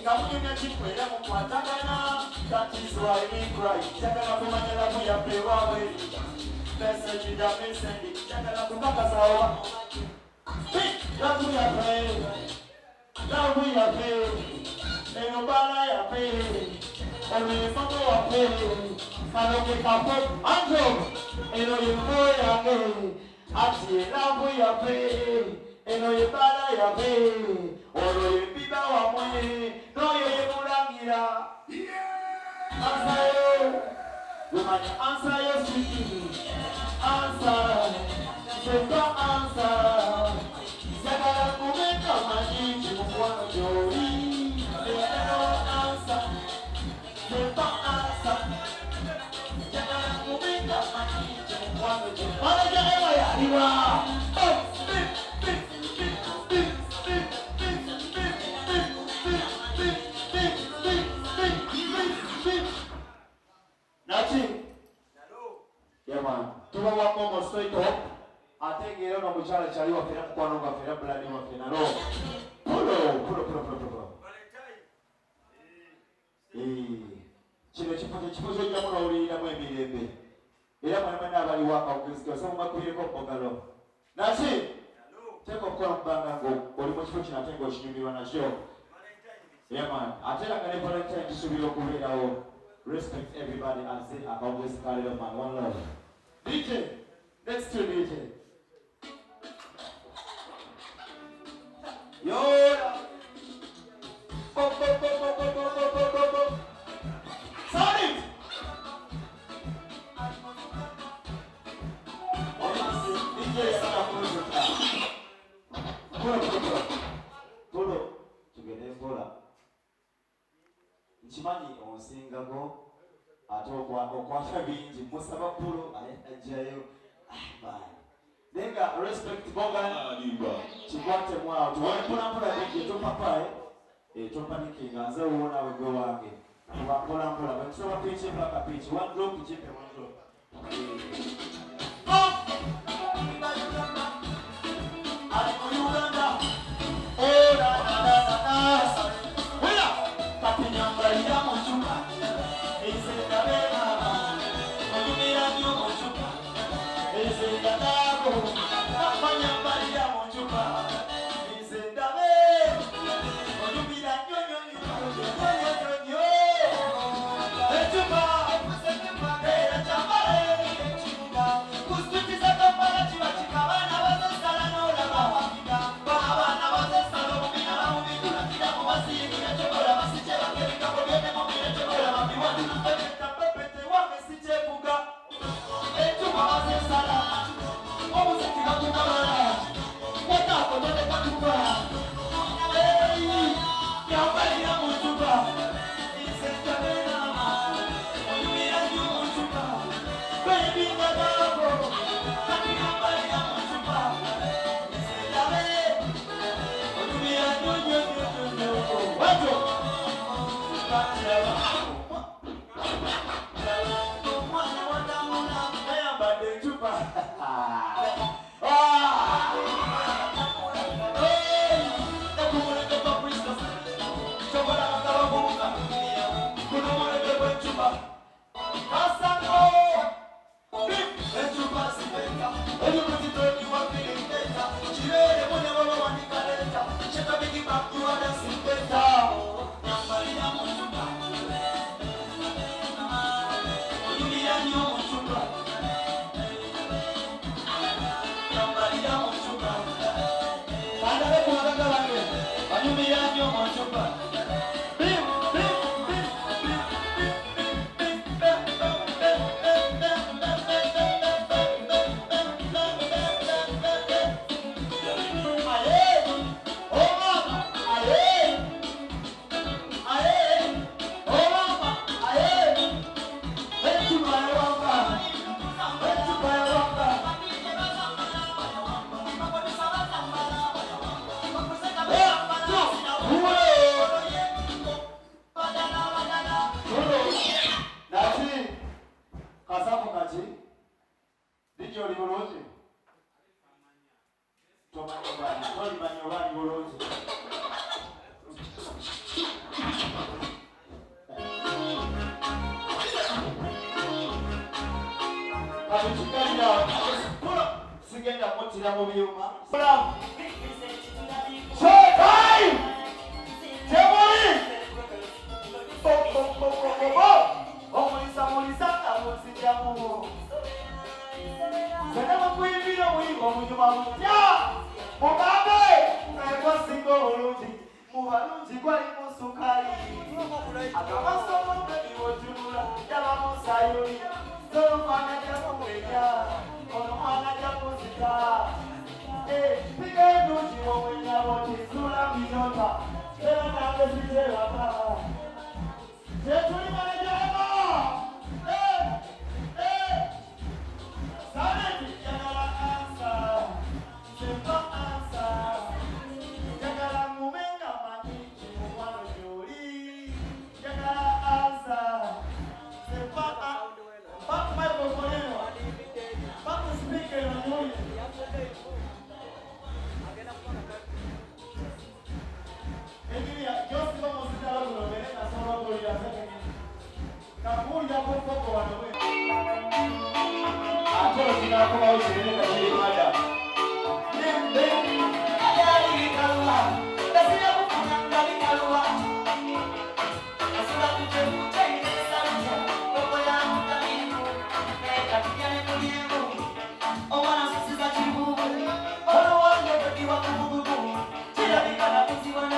Kamunya chikwera mukwatagana. That is why we cry. Chagala kumanyala kuya pewawe. Message da message. Chagala kumaka sawa. That we are praying. That we are praying. Enobala ya praying. Only mama ya praying. Kanoke kapo. Anjo. Eno yumo ya praying. Ati elabu ya praying. Eno yebala ya praying. Oro yebiba wa mwe. No ye mulangira. Answer you. Woman, answer your sweetie. Answer. Say don't answer. Sagala kumeka majichi mkwano jori. Say don't answer. Say don't answer. Sagala kumeka majichi mkwano jori. Manaja ewa ya liwa. Yeah man, tuwa wako mostoito. Atenge leo na mchana chaliwa fena mkwano nga fena bladi wa fena no. Pulo. Chino chipozo jamu na uli ina mwe mirembe. Ila mwana abali waka ukisikia sababu makuye ko pogalo. Nasi. Teko mkono mbanga ngo oli mu chipo kinatengo shinyumirwa na sho. Yeah man, atela kane Valentine kisubiro kubera o. Respect everybody and say about this career man. One love. DJ, next to DJ. Yoda. Sorry. DJ sana Polo. Tugende Pola. Nchimani onsingago. Okwata bingi musaba Polo ajayo. Nenga respect boga chikwate mwao tuone pula bingi to papa to paniki ngaza uona wego wange pula bakisoma piche paka piche one drop chipe one drop Uganda oh na wila kapinyamba ya mchunga Cheka bigi back, you are the mu byuma. Showtime! Temuli! Omulisa kamuzijamu. Sena mukuyimbira muyimba omunyuma mutya. Mugambe! Ekwasinga obulungi. Mubalungi gwali musukali. Akamasomo gebiwotunula. Yaba musayuli. Omwana jakumwenya. Ono mwana jakuzika. Piga enduki omwenyabo tizula minota. Era nange ziteraba. Tetuli manejama. Saneti jagala ansa. Sempa ansa. Jagala mumenga maniki mukwano gyoli. Jagala ansa. Sempa ansa. Back microphone. Back speaker on you. Just vamos a dar una vez a solo por ir a hacer. Kabul ya por poco van a ver. A todos los como hoy se viene a decir vaya. Ven, allá y calma. Decía una calma. Así que mucha interesante. No voy a montar ni no. Me capilla en el tiempo. O van a hacer esa chibu. O no van a que iba como Tira mi cara por si van a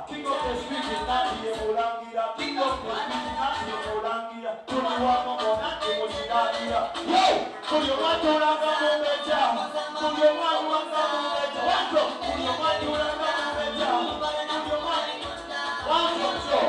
King of the street is not here, Mulangira. King of the street is not here, Mulangira. Tuliwamo monate mushirangira. Yo! Tuliwamo ranga mumeja. Tuliwamo ranga mumeja. Wanzo! Tuliwamo ranga mumeja. Wanzo! So!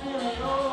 Here we go.